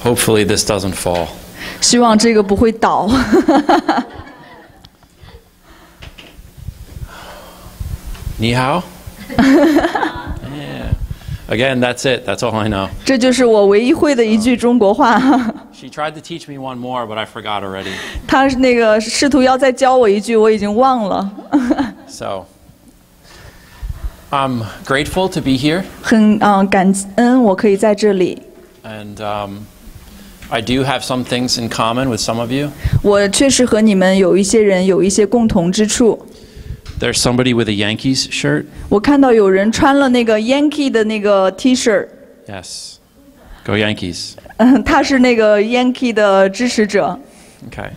Hopefully this doesn't fall. 希望这个不会倒。你好。Yeah. Again, that's it. That's all I know. 这就是我唯一会的一句中国话。She tried to teach me one more, but I forgot already. 她那个试图要再教我一句，我已经忘了。So, I'm grateful to be here. 很感恩我可以在这里。And I do have some things in common with some of you. 我确实和你们有一些人有一些共同之处。There's somebody with a Yankees shirt. 我看到有人穿了那个 Yankee 的那个 T 恤。Yes. Go Yankees. 他是那个 Yankee 的支持者。Okay.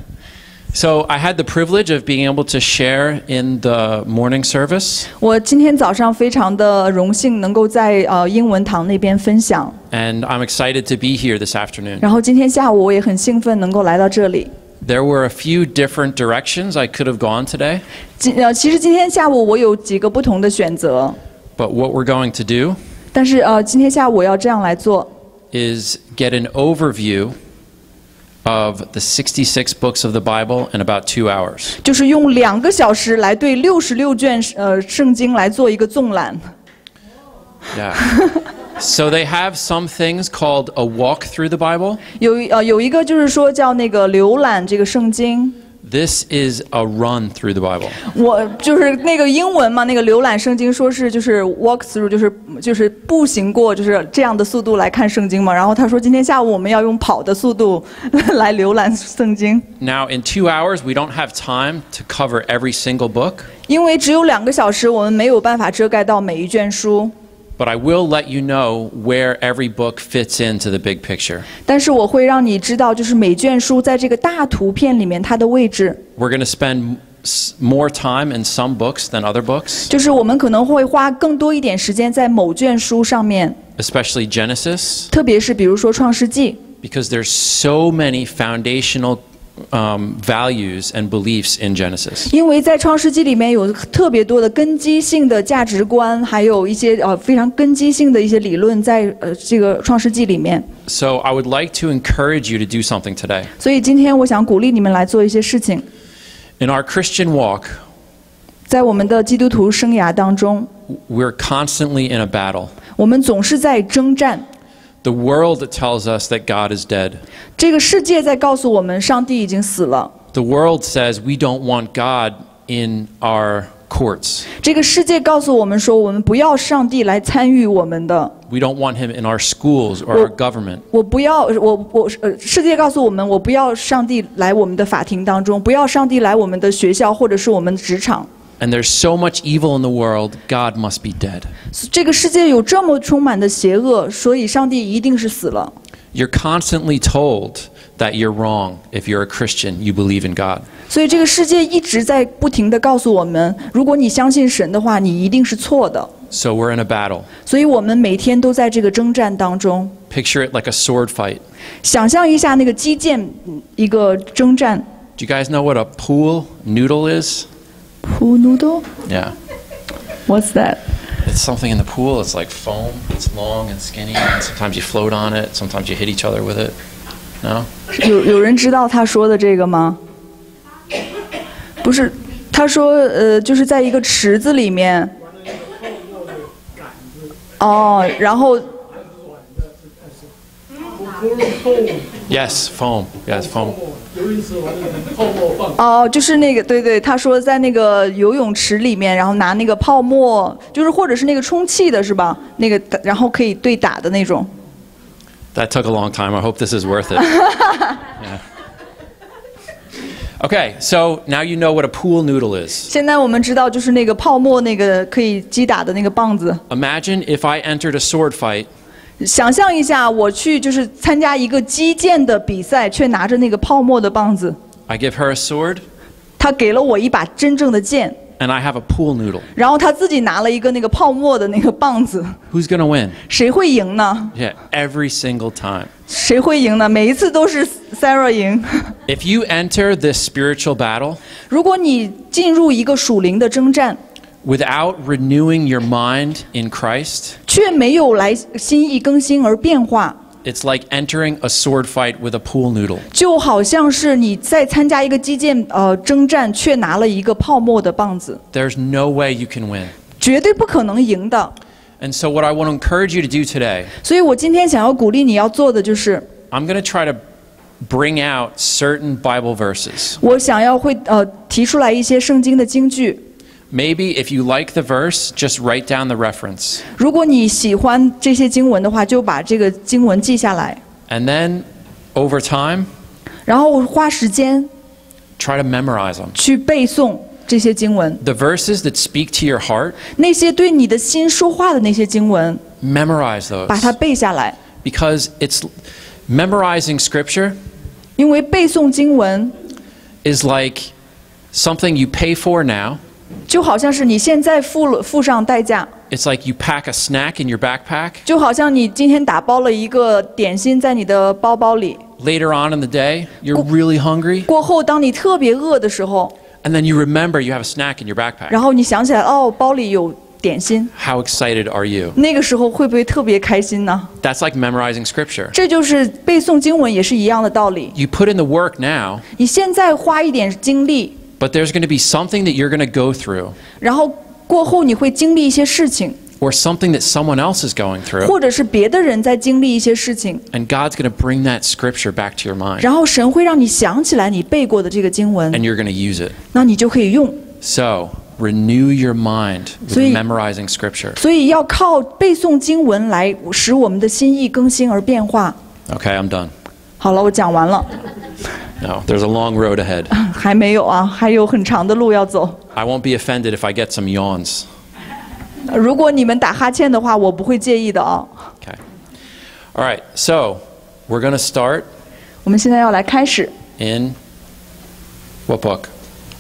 So I had the privilege of being able to share in the morning service. 我今天早上非常的荣幸能够在英文堂那边分享。And I'm excited to be here this afternoon. 然后今天下午我也很兴奋能够来到这里。There were a few different directions I could have gone today. 其实今天下午我有几个不同的选择。But what we're going to do 但是今天下午我要这样来做。is get an overview of the 66 books of the Bible in about 2 hours. 就是用2个小时来对66卷圣经来做一个纵览。Yeah. So they have some things called a walk through the Bible. 有一个就是说叫那个浏览这个圣经。This is a run through the Bible. 我就是那个英文嘛，那个浏览圣经说是就是 walk through， 就是步行过，就是这样的速度来看圣经嘛。然后他说今天下午我们要用跑的速度来浏览圣经。Now in 2 hours we don't have time to cover every single book. 因为只有2个小时，我们没有办法遮盖到每一卷书。But I will let you know where every book fits into the big picture. 但是我会让你知道，就是每卷书在这个大图片里面它的位置。We're going to spend more time in some books than other books. 就是我们可能会花更多一点时间在某卷书上面。Especially Genesis. 特别是比如说创世纪。Because there's so many foundational values and beliefs in Genesis. 因为在创世纪里面有特别多的根基性的价值观，还有一些非常根基性的一些理论在这个创世纪里面。So I would like to encourage you to do something today. 所以今天我想鼓励你们来做一些事情。In our Christian walk, 在我们的基督徒生涯当中 we're constantly in a battle. 我们总是在征战。The world tells us that God is dead. 这个世界在告诉我们上帝已经死了。The world says we don't want God in our courts. 这个世界告诉我们说，我们不要上帝来参与我们的。We don't want him in our schools or our government. 世界告诉我们，我不要上帝来我们的法庭当中，不要上帝来我们的学校或者是我们的职场。And there's so much evil in the world, God must be dead. 这个世界有这么充满的邪恶，所以上帝一定是死了。You're constantly told that you're wrong if you're a Christian, you believe in God. 所以这个世界一直在不停地告诉我们，如果你相信神的话，你一定是错的。So we're in a battle. 所以我们每天都在这个征战当中。Picture it like a sword fight. 想象一下那个击剑一个征战。Do you guys know what a pool noodle is? Pool noodle? Yeah. What's that? It's something in the pool. It's like foam. It's long and skinny. And sometimes you float on it. Sometimes you hit each other with it. No? 有人知道他说的这个吗？不是，他说就是在一个池子里面。哦，然后。Yes, foam. Yes, foam. 哦，就是那个，对对，他说在那个游泳池里面，然后拿那个泡沫，就是或者是那个充气的，是吧？那个然后可以对打的那种。That took a long time. I hope this is worth it. Yeah. Okay, so now you know what a pool noodle is. 现在我们知道，就是那个泡沫那个可以击打的那个棒子。Imagine if I entered a sword fight. 想象一下，我去就是参加一个击剑的比赛，却拿着那个泡沫的棒子。I give her a sword. 他给了我一把真正的剑。And I have a pool noodle. 然后他自己拿了一个那个泡沫的那个棒子。Who's gonna win? 谁会赢呢 Yeah, every single time. 谁会赢呢？每一次都是 Sarah 赢。If you enter this spiritual battle, 如果你进入一个属灵的征战。Without renewing your mind in Christ, 却没有来心意更新而变化。It's like entering a sword fight with a pool noodle. 就好像是你在参加一个击剑征战，却拿了一个泡沫的棒子， There's no way you can win. 绝对不可能赢的。 And so what I want to encourage you to do today, 所以我今天想要鼓励你要做的就是， I'm going to try to bring out certain Bible verses. 我想要提出来一些圣经的金句。 Maybe if you like the verse, just write down the reference. 如果你喜欢这些经文的话，就把这个经文记下来， And then over time, 然后花时间 try to memorize them. 去背诵这些经文。 The verses that speak to your heart, 那些对你的心说话的那些经文， memorize those. 把它背下来， Because it's memorizing scripture 因为背诵经文 is like something you pay for now. 就好像是你现在付上代价， It's like you pack a snack in your backpack. 就好像你今天打包了一个点心在你的包包里， Later on in the day, you're really hungry. 过后当你特别饿的时候， And then you remember you have a snack in your backpack. 然后你想起来，哦，包里有点心， How excited are you? 那个时候会不会特别开心呢？ That's like memorizing scripture. 这就是背诵经文也是一样的道理。 You put in the work now, 你现在花一点精力， but there's going to be something that you're going to go through, 然后过后你会经历一些事情， or something that someone else is going through, 或者是别的人在经历一些事情， and God's going to bring that scripture back to your mind, 然后神会让你想起来你背过的这个经文， and you're going to use it. 那你就可以用。 So, renew your mind with 所以 memorizing scripture. 所以要靠背诵经文来使我们的心意更新而变化。 Okay, I'm done. 好了，我讲完了， No, there's a long road ahead. 还没有啊，还有很长的路要走。 I won't be offended if I get some yawns. 如果你们打哈欠的话，我不会介意的啊。 Okay. All right, so we're going to start 我们现在要来开始， in what book?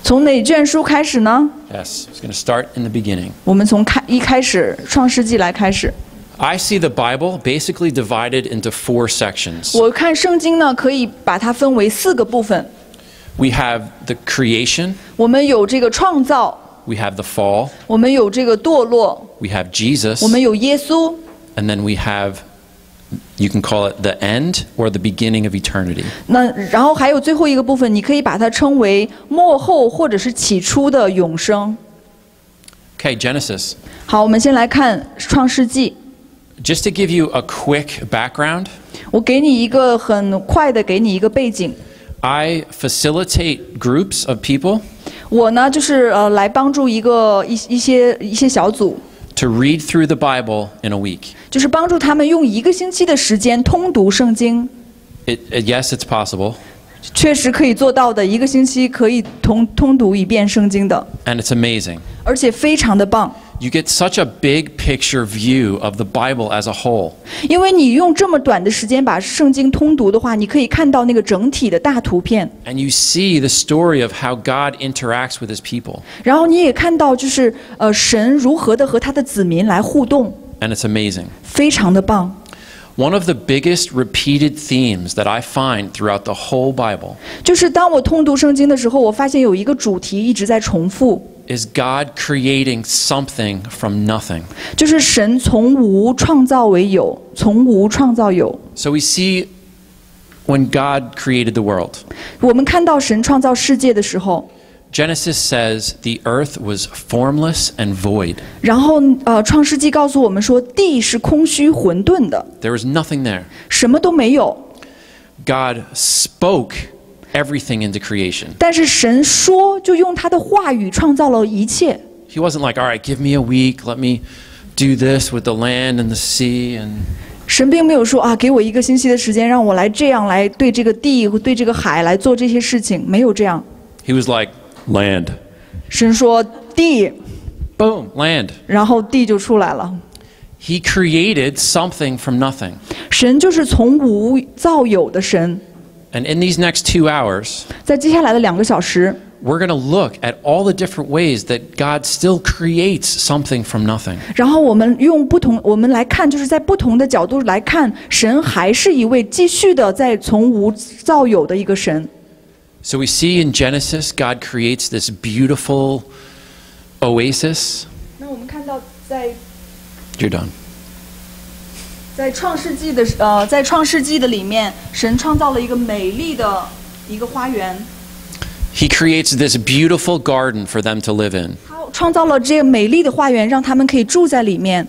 从哪卷书开始呢？ Yes, it's going to start in the beginning. 我们从一开始创世纪来开始。 I see the Bible basically divided into 4 sections. 我看圣经呢，可以把它分为4个部分。 We have the creation, 我们有这个创造， we have the fall, 我们有这个堕落， we have Jesus, 我们有耶稣， and then we have, you can call it the end or the beginning of eternity. 那然后还有最后一个部分，你可以把它称为末后或者是起初的永生。 Okay, Genesis. 好，我们先来看创世纪。 Just to give you a quick background, 我给你一个很快的，给你一个背景。 I facilitate groups of people 我呢，就是来帮助一些小组， to read through the Bible in a week. 就是帮助他们用1个星期的时间通读圣经。Yes, it's possible. 确实可以做到的，1个星期可以通读一遍圣经的， And it's amazing. 而且非常的棒。 You get such a big picture view of the Bible as a whole. 因为你用这么短的时间把圣经通读的话，你可以看到那个整体的大图片， And you see the story of how God interacts with his people. 然后你也看到就是神如何的和他的子民来互动， And it's amazing. 非常的棒。 One of the biggest repeated themes that I find throughout the whole Bible 就是当我通读圣经的时候，我发现有一个主题一直在重复， is God creating something from nothing. 就是神从无创造为有，从无创造有。 So we see when God created the world. 我们看到神创造世界的时候， Genesis says the earth was formless and void. 然后创世纪告诉我们说，地是空虚混沌的， There was nothing there. 什么都没有。 God spoke everything into creation. 但是神说，就用他的话语创造了一切。 He wasn't like, all right, give me a week, let me do this with the land and the sea. And 神并没有说啊，给我1个星期的时间，让我来这样来对这个地、对这个海来做这些事情，没有这样。 he was like, land. 神说地， Boom, land. 然后地就出来了。 He created something from nothing. 神就是从无造有的神。 And in these next 2 hours, 在接下来的2个小时， we're going to look at all the different ways that God still creates something from nothing. 然后我们来看，就是在不同的角度来看，神还是一位继续的在从无造有的一个神。 So we see in Genesis, God creates this beautiful oasis. 那我们看到在 You're done. 在创世纪的里面，神创造了一个美丽的一个花园。He creates this beautiful garden for them to live in. 他创造了这个美丽的花园，让他们可以住在里面。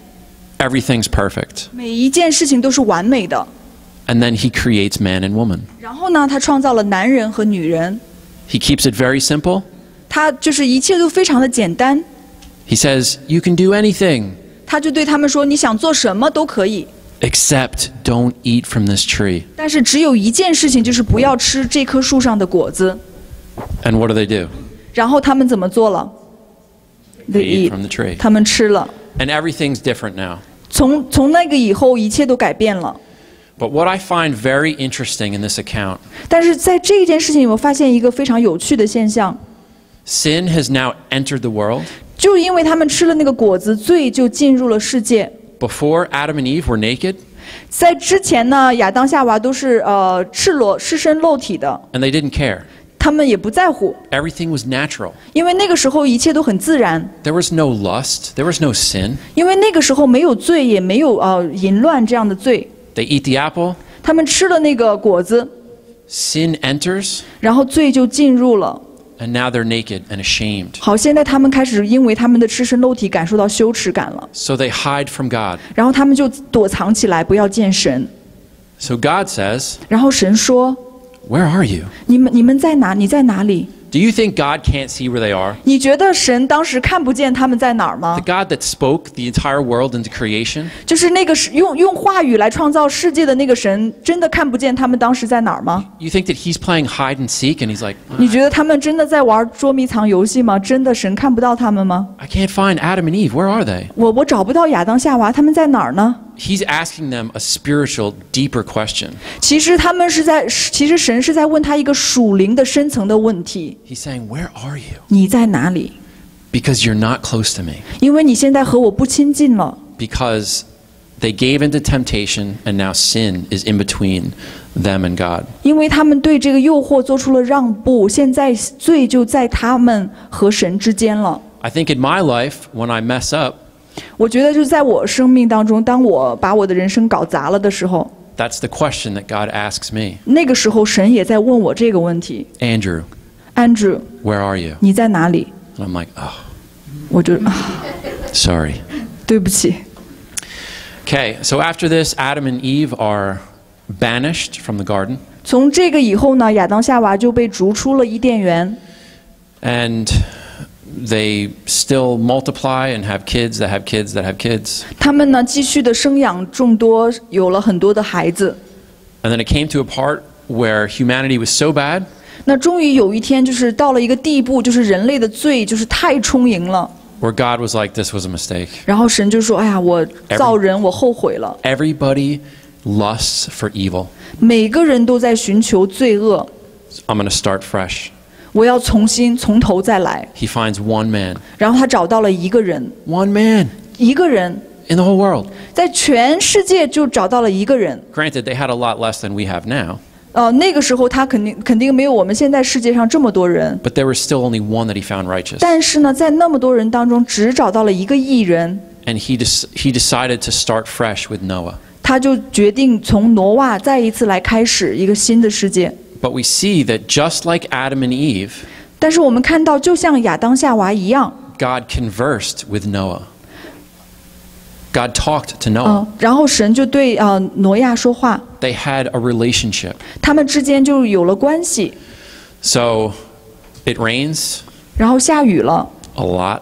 Everything's perfect. 每一件事情都是完美的。And then he creates man and woman. 然后呢，他创造了男人和女人。He keeps it very simple. 他就是一切都非常的简单。He says, you can do anything. 他就对他们说，你想做什么都可以。Except don't eat from this tree. 但是只有一件事情，就是不要吃这棵树上的果子。And what do? 然后他们怎么做了 They eat from the tree. 他们吃了。And everything's different now. 从那个以后，一切都改变了。But what I find very interesting in this account. 但是在这件事情，我发现一个非常有趣的现象。Sin has now entered the world. 就因为他们吃了那个果子，罪就进入了世界。Before Adam and Eve were naked. 在之前呢，亚当夏娃都是赤裸、赤身露体的。And they didn't care. 他们也不在乎。Everything was natural. 因为那个时候一切都很自然。There was no lust. There was no sin. 因为那个时候没有罪，也没有淫乱这样的罪。They eat the apple. 他们吃了那个果子。Sin enters. 然后罪就进入了。And now they're naked and ashamed. 好，现在他们开始因为他们的赤身露体感受到羞耻感了。So they hide from God. 然后他们就躲藏起来，不要见神。So God says. 然后神说 Where are you? 你们在哪？你在哪里？ Do you think God can't see where they are? 你觉得神当时看不见他们在哪儿吗？ The God that spoke the entire world into creation? 就是那个用话语来创造世界的那个神，真的看不见他们当时在哪儿吗？ You think that he's playing hide and seek and he's like, 你觉得他们真的在玩捉迷藏游戏吗？真的神看不到他们吗？ I can't find Adam and Eve. Where are they? 我找不到亚当夏娃，他们在哪儿呢？ He's asking them a spiritual, deeper question. 其实神是在问他一个属灵的深层的问题。 He's saying, Where are you? 你在哪里？ Because you're not close to me. 因为你现在和我不亲近了。 Because they gave into temptation and now sin is in between them and God. 因为他们对这个诱惑做出了让步，现在罪就在他们和神之间了。 I think in my life, when I mess up, 我觉得就是在我生命当中，当我把我的人生搞砸了的时候， that's the question that God asks me. 那个时候神也在问我这个问题。 Andrew, where are you? 你在哪里？ And I'm like, oh, 我就sorry. 对不起。 Okay, so after this, Adam and Eve are banished from the garden. 从这个以后呢，亚当夏娃就被逐出了伊甸园。 And they still multiply and have kids that have kids that have kids. 他们呢继续的生养众多，有了很多的孩子。 And then it came to a part where humanity was so bad. 那终于有一天，就是到了一个地步，就是人类的罪就是太充盈了。 Where God was like, this was a mistake. 然后神就说：“哎呀，我造人，我后悔了。” Everybody lusts for evil. 每个人都在寻求罪恶。 I'm going to start fresh. 我要从头再来。 He finds one man. 然后他找到了一个人， One man 一个人 in the whole world. 在全世界就找到了一个人。 Granted, they had a lot less than we have now. 那个时候他肯定没有我们现在世界上这么多人。 But there was still only one that he found righteous. 但是呢，在那么多人当中，只找到了一个义人。 And he decided to start fresh with Noah. 他就决定从挪亚再一次来开始一个新的世界。 But we see that just like Adam and Eve, 但是我们看到，就像亚当夏娃一样， God conversed with Noah. God talked to Noah. 然后神就对挪亚说话， They had a relationship. 他们之间就有了关系。 So it rains 然后下雨了， a lot,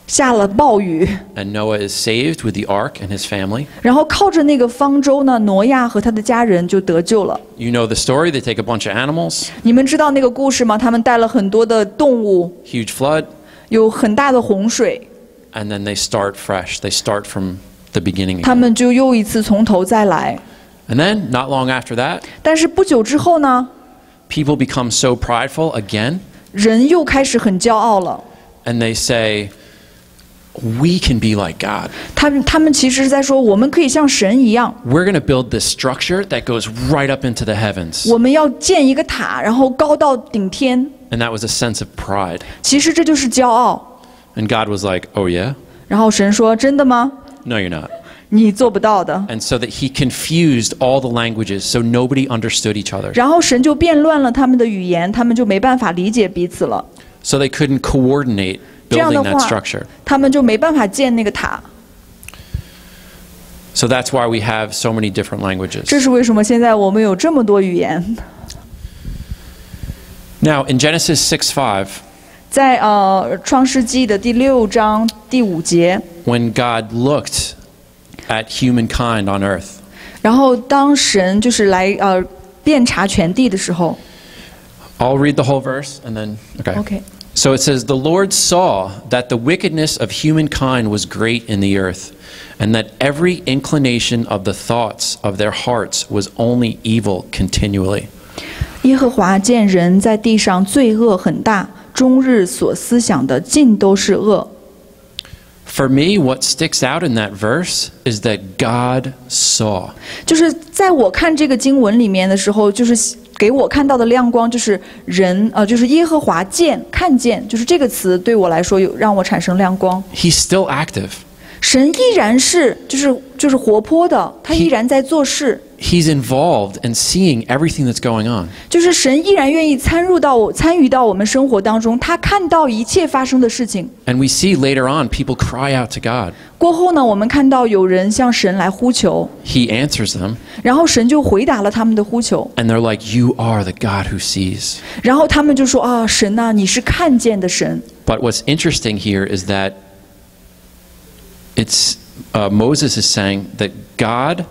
下了暴雨， and Noah is saved with the ark and his family. 然后靠着那个方舟呢，挪亚和他的家人就得救了。 You know the story. They take a bunch of animals, 你们知道那个故事吗？他们带了很多的动物， huge flood, 有很大的洪水， and then they start fresh. They start from the beginning 他 again. 们就又一次从头再来。 And then, not long after that, 但是不久之后呢， people become so prideful again, 人又开始很骄傲了。 and they say, we can be like God. 他们其实是在说，我们可以像神一样， We're going to build this structure that goes right up into the heavens. 我们要建一个塔，然后高到顶天。 And that was a sense of pride. 其实这就是骄傲。 And God was like, oh yeah? 然后神说：“真的吗？ No, you're not. 你做不到的。 And so that he confused all the languages, so nobody understood each other. 然后神就变乱了他们的语言，他们就没办法理解彼此了。 So they couldn't coordinate 这样 building 的 that 话 structure. 他们就没办法建那个塔。 So that's why we have so many different 这 languages. 是为什么现在我们有这么多语言。 Now, in Genesis 6:5, 在创世纪的第6章第5节， when God looked at humankind on earth, 然后当神就是来遍察全地的时候 I'll read the whole verse and then, okay. ，OK， So it says, The Lord saw that the wickedness of humankind was great in the earth, and that every inclination of the thoughts of their hearts was only evil continually. 耶和华见人在地上罪恶很大，终日所思想的尽都是恶。 For me, what sticks out in that verse is that God saw. 就是在我看这个经文里面的时候，就是给我看到的亮光，就是人就是耶和华看见，就是这个词对我来说让我产生亮光。 He's still active. 神依然是就是活泼的，他依然在做事。 He's involved in seeing everything that's going on. 就是神依然愿意参与到我们生活当中，他看到一切发生的事情。 And we see later on people cry out to God. 过后呢，我们看到有人向神来呼求， He answers them, 然后神就回答了他们的呼求， and they're like, You are the God who sees. 然后他们就说啊，神啊，你是看见的神。 But what's interesting here is that it's Moses is saying that God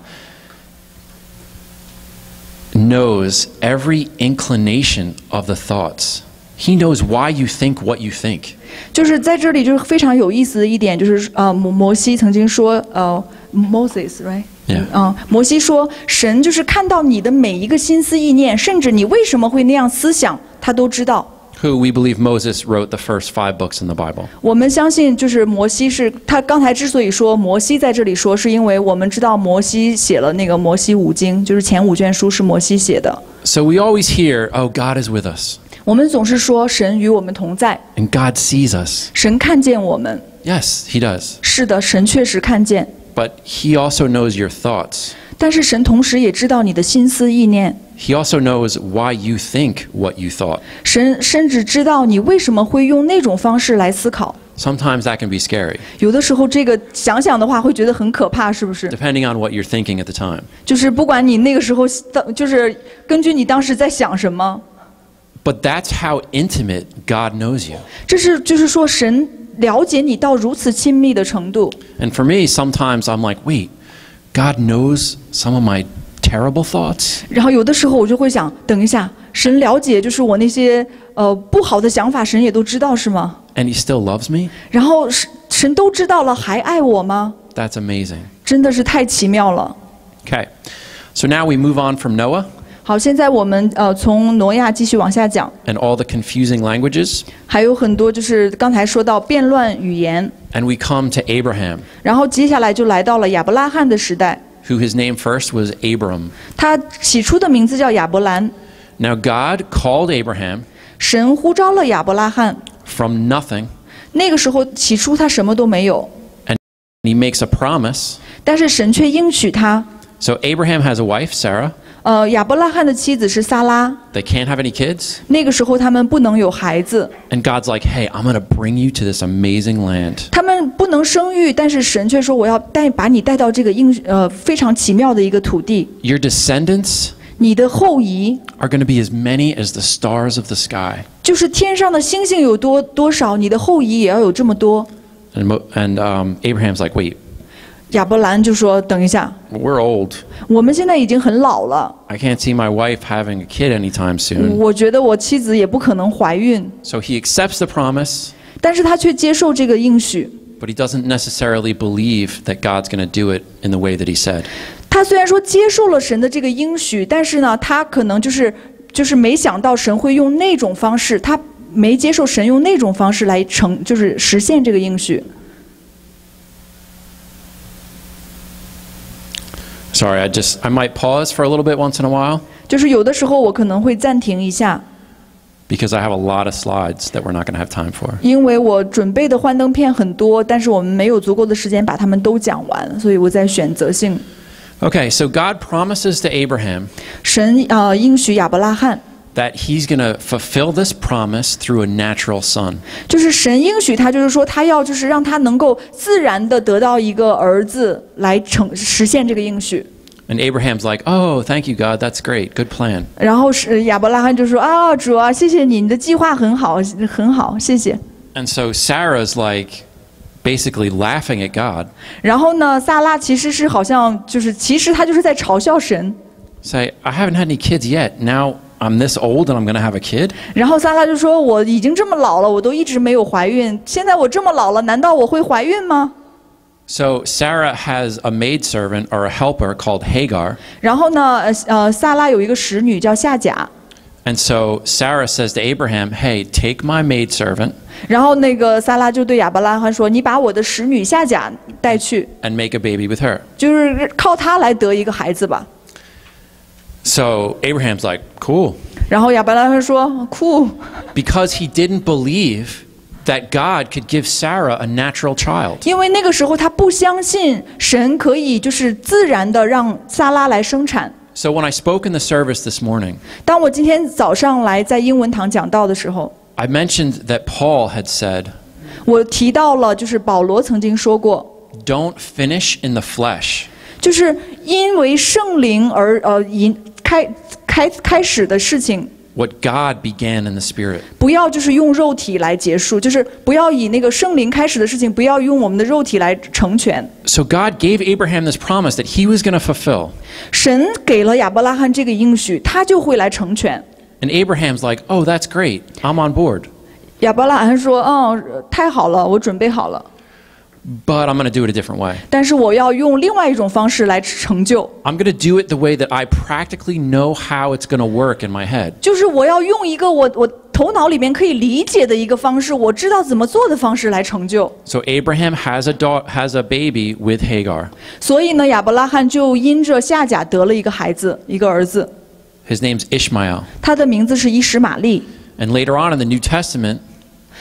knows every inclination of the thoughts. He knows why you think what you think. 就是在这里就是非常有意思的一点，就是摩西曾经说Moses right， Yeah. 摩西说神就是看到你的每一个心思意念，甚至你为什么会那样思想，他都知道。 Who we believe Moses wrote the first 5 books in the Bible. 我们相信，就是摩西是他刚才之所以说摩西在这里说，是因为我们知道摩西写了那个摩西5经，就是前5卷书是摩西写的。 So we always hear, oh, God is with us. 我们总是说神与我们同在， And God sees us. 神看见我们。 Yes, He does. 是的，神确实看见， But He also knows your thoughts. 但是神同时也知道你的心思意念。 He also knows why you think what you thought. 神甚至知道你为什么会用那种方式来思考。 Sometimes that can be scary, 有的时候这个想想的话，会觉得很可怕，是不是？ depending on what you're thinking at the time. 就是不管你那个时候，就是根据你当时在想什么。 But that's how intimate God knows you. 这是就是说，神了解你到如此亲密的程度。 And for me, sometimes I'm like, wait, God knows some of my terrible thoughts? 然后有的时候我就会想，等一下，神了解就是我那些不好的想法，神也都知道是吗？ And He still loves me? 然后神都知道了，还爱我吗？ That's amazing. 真的是太奇妙了。 Okay, so now we move on from Noah 好，现在我们从挪亚继续往下讲， and all the confusing languages, 还有很多就是刚才说到变乱语言， and we come to Abraham, 然后接下来就来到了亚伯拉罕的时代。 who his name first was Abram. 他起初的名字叫亚伯兰。 Now God called Abraham 神呼召了亚伯拉罕， from nothing, 那个时候起初他什么都没有， and He makes a promise. 但是神却应许他。 So Abraham has a wife, Sarah. 亚伯拉罕的妻子是撒拉， They can't have any kids. 那个时候他们不能有孩子， And God's like, hey, I'm going to bring you to this amazing land. 他们不能生育，但是神却说我要把你带到这个非常奇妙的一个土地， Your descendants 你的后裔 are going to be as many as the stars of the sky. 就是天上的星星有多少，你的后裔也要有这么多。 And Abraham's like, wait, 亚伯兰就说：“等一下， we're old. 我们现在已经很老了， I can't see my wife having a kid anytime soon. 我觉得我妻子也不可能怀孕。” So he accepts the promise, 但是他却接受这个应许。 but he doesn't necessarily believe that God's going to do it in the way that he said. 他虽然说接受了神的这个应许，但是呢，他可能就是没想到神会用那种方式，他没接受神用那种方式来就是实现这个应许。Sorry, I might pause for a little bit once in a while. 就是有的时候我可能会暂停一下。because I have a lot of slides that we're not going to have time for. 因为我准备的幻灯片很多，但是我们没有足够的时间把它们都讲完，所以我在选择性。Okay, so God promises to Abraham 神应许亚伯拉罕， that he's going to fulfill this promise through a natural son. 就是神应许他，就是说他要就是让他能够自然的得到一个儿子来实现这个应许。And Abraham's like, "Oh, thank you, God. That's great. Good plan." 然后亚伯拉罕就说啊，主啊，谢谢你，你的计划很好，很好，谢谢。And so Sarah's like basically laughing at God. 然后呢，撒拉其实是好像就是其实他就是在嘲笑神。Say, "I haven't had any kids yet. Now I'm this old and I'm going to have a kid?" 然后撒拉就说：“我已经这么老了，我都一直没有怀孕，现在我这么老了，难道我会怀孕吗？” So Sarah has a maidservant or a helper called Hagar. 然后呢，撒拉有一个使女叫夏甲。And so Sarah says to Abraham, "Hey, take my maidservant." 然后那个撒拉就对亚伯拉罕说：“你把我的使女夏甲带去， And make a baby with her. 就是靠她来得一个孩子吧。” So Abraham's like, "Cool." 然后亚伯拉罕说：“酷。” Because he didn't believe that God could give Sarah a natural child. 因为那个时候他不相信神可以就是自然的让撒拉来生产。So when I spoke in the service this morning, 当我今天早上来在英文堂讲道的时候， I mentioned that Paul had said, 我提到了就是保罗曾经说过， "Don't finish in the flesh." 就是因为圣灵而开始的事情。What God began in the Spirit. 不要就是用肉体来结束，就是不要以那个圣灵开始的事情，不要用我们的肉体来成全。So God gave Abraham this promise that he was going to fulfill. 神给了亚伯拉罕这个应许，他就会来成全。And Abraham's like, "Oh, that's great. I'm on board. 亚伯拉罕说：“太好了，我准备好了。” But I'm going to do it a different way. 但是我要用另外一种方式来成就。I'm going to do it the way that I practically know how it's going to work in my head. 就是我要用一个我头脑里面可以理解的一个方式，我知道怎么做的方式来成就。So Abraham has a baby with Hagar. 所以呢，亚伯拉罕就因着夏甲得了一个孩子，一个儿子。His name's Ishmael. 他的名字是伊什玛利。And later on in the New Testament,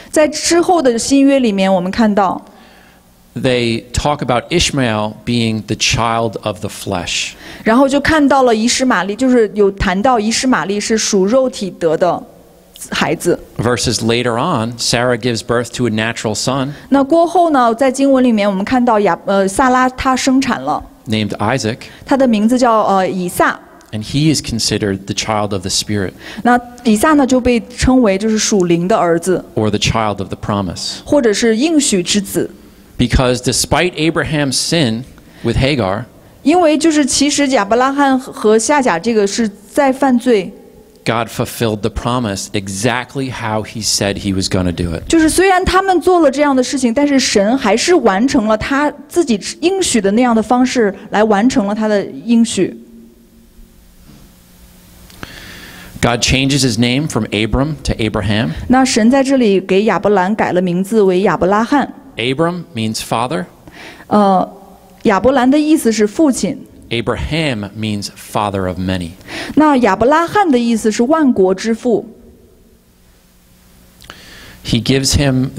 在之后的新约里面，我们看到。They talk about Ishmael being the child of the flesh. 然后就看到了以实玛利，就是有谈到以实玛利是属肉体得的孩子。Verses later on, Sarah gives birth to a natural son. 那过后呢，在经文里面我们看到撒拉她生产了 named Isaac. 他的名字叫以撒。And he is considered the child of the Spirit. 那以撒呢就被称为就是属灵的儿子， or the child of the promise. 或者是应许之子。Because despite Abraham's sin with Hagar, 因为就是其实亚伯拉罕和夏甲这个是在犯罪。God fulfilled the promise exactly how he said he was going to do it. 就是虽然他们做了这样的事情，但是神还是完成了他自己应许的那样的方式来完成了他的应许。God changes his name from Abram to Abraham. 那神在这里给亚伯兰改了名字为亚伯拉罕。Abram means father. 亚伯兰的意思是父亲。Abraham means father of many. 那亚伯拉罕的意思是万国之父。He gives him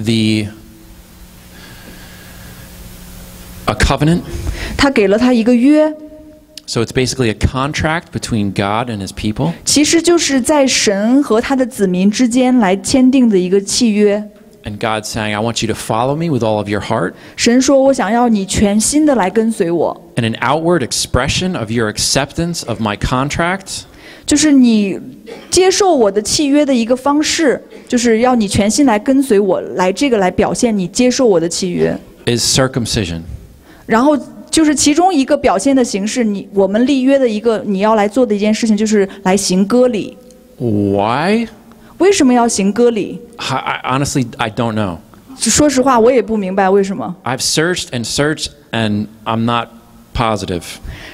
a covenant. 他给了他一个约。So it's basically a contract between God and his people. 其实就是在神和他的子民之间来签订的一个契约。And God's saying, I want you to follow me with all of your heart. 神说，我想要你全心的来跟随我。And an outward expression of your acceptance of my contract. 就是你接受我的契约的一个方式，就是要你全心来跟随我，来表现你接受我的契约。Is circumcision. 然后就是其中一个表现的形式，我们立约的一个你要来做的一件事情，就是来行割礼。Why? 为什么要行割礼？ Honestly, I don't know. 说实话，我也不明白为什么。I've searched and searched, and I'm not positive.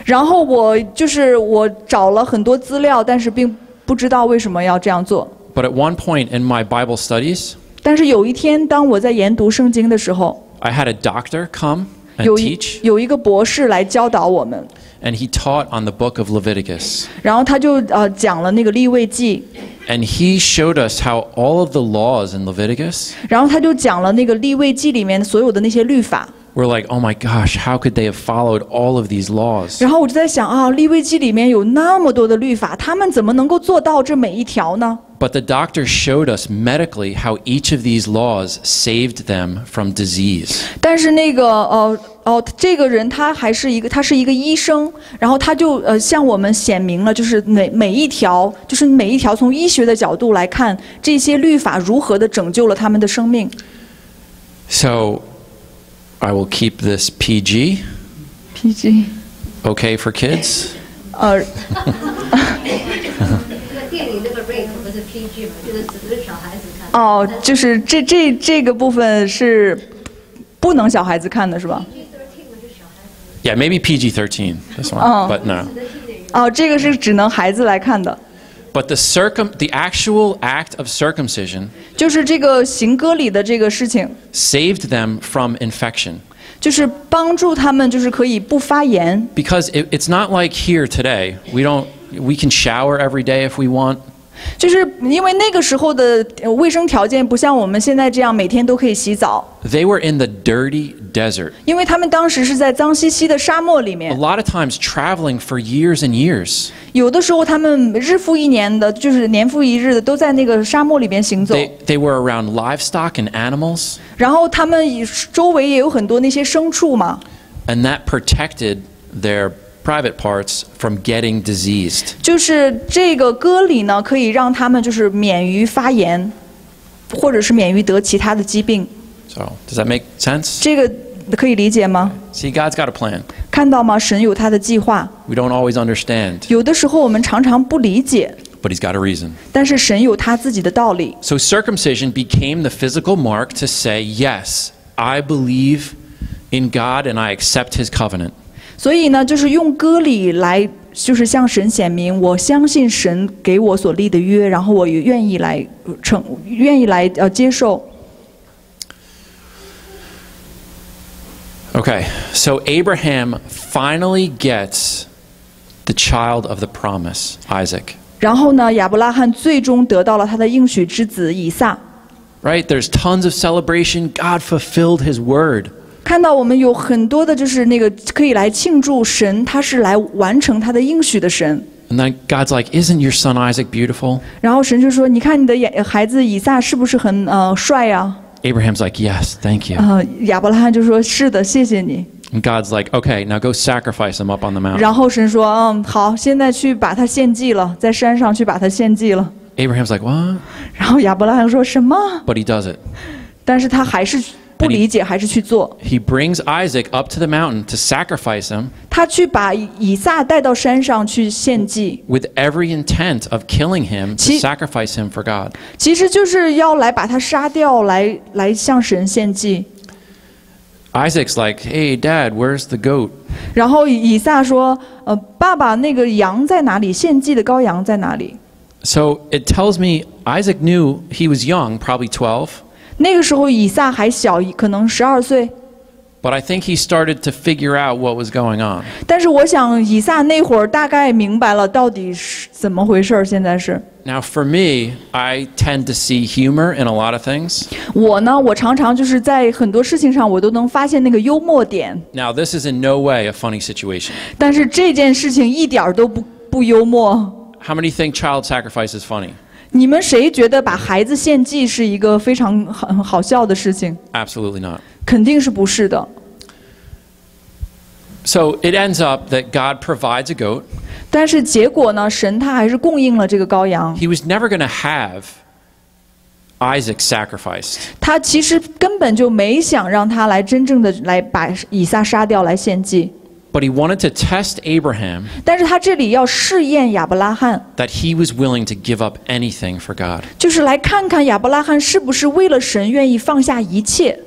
然后我找了很多资料，但是并不知道为什么要这样做。But at one point in my Bible studies, 但是有一天，当我在研读圣经的时候， I had a doctor come and teach. 有一个博士来教导我们。And he taught on the book of Leviticus. 然后他就讲了那个利未记。And he showed us how all of the laws in Leviticus 然后他就讲了那个利未记里面所有的那些律法。were like, oh my gosh, how could they have followed all of these laws? 然后我就在想啊，利未记里面有那么多的律法，他们怎么能够做到这每一条呢？ But the doctor showed us medically how each of these laws saved them from disease. 但是那个这个人他是一个医生，然后他就向我们显明了，就是每一条从医学的角度来看，这些律法如何的拯救了他们的生命。So I will keep this PG. PG. Okay for kids? 电影那个 rape 不是 PG 吗？就是只是小孩子看。哦，就是这个部分是不能小孩子看的是吧？ Yeah, maybe PG-13, this one, but no. 哦，这个是只能孩子来看的。 But the actual act of circumcision 就是这个行割礼的这个事情， saved them from infection. 就是帮助他们，就是可以不发炎。 Because it's not like here today. We can shower every day if we want. 就是因为那个时候的卫生条件不像我们现在这样每天都可以洗澡。 They were in the dirty desert. 因为他们当时是在脏兮兮的沙漠里 A 面， lot of times traveling for years and years. 有的时候他们日复一年的，就是年复一日的都在那个沙漠里边行走。 They were around livestock and animals. 然后他们周围也有很多那些牲畜嘛， And that protected their private parts from getting diseased. 就是这个割礼呢，可以让他们就是免于发炎，或者是免于得其他的疾病。 So, does that make sense? 这个可以理解吗？ See, God's got a plan. 看到吗？神有他的计划。 We don't always understand, 有的时候我们常常不理解， but He's got a reason. 但是神有他自己的道理。 So circumcision became the physical mark to say, yes, I believe in God and I accept His covenant. 所以呢，就是用割礼来，就是向神显明，我相信神给我所立的约，然后我也愿意来接受。 Okay, so Abraham finally gets the child of the promise, Isaac. 然后呢，亚伯拉罕最终得到了他的应许之子以撒。 Right? There's tons of celebration. God fulfilled His word. 看到我们有很多的，就是那个可以来庆祝神，他是来完成他的应许的神。 And then God's like, isn't your son Isaac beautiful? 然后神就说：“你看你的孩子以撒是不是很帅呀？” Abraham's like, yes, thank you. 亚伯拉罕就说：“是的，谢谢你。” And God's like, okay, now go sacrifice him up on the mountain. 然后神说：“好，现在去把他献祭了，在山上去把他献祭了。” Abraham's like, what? 然后亚伯拉罕说什么？ But he does it. 但是他还是不理解，还是去做。 He brings Isaac up to the mountain to sacrifice him 他去把以撒带到山上去献祭， with every intent of killing him to Ki- sacrifice him for God. 其实就是要来把他杀掉，来向神献祭。 Isaac's like, hey, Dad, where's the goat? 然后以撒说：“爸爸，那个羊在哪里？献祭的羔羊在哪里？” So it tells me Isaac knew he was young, probably 12, 那个时候以撒还小，可能12岁。 but I think he started to figure out what was going on. 但是我想以撒那会儿大概明白了到底是怎么回事。现在是 Now, for me, I tend to see humor in a lot of things. 我呢，我常常就是在很多事情上我都能发现那个幽默点。 Now, this is in no way a funny situation. 但是这件事情一点儿都不幽默。 How many think child sacrifice is funny? 你们谁觉得把孩子献祭是一个非常很好笑的事情？ Absolutely not. 肯定是不是的。 So it ends up that God provides a goat. 但是结果呢，神他还是供应了这个羔羊。 He was never going to have Isaac sacrificed. 他其实根本就没想让他来真正的来把以撒杀掉来献祭， But he wanted to test Abraham 但是他这里要试验亚伯拉罕， that he was willing to give up anything for God. 就是来看看亚伯拉罕是不是为了神愿意放下一切。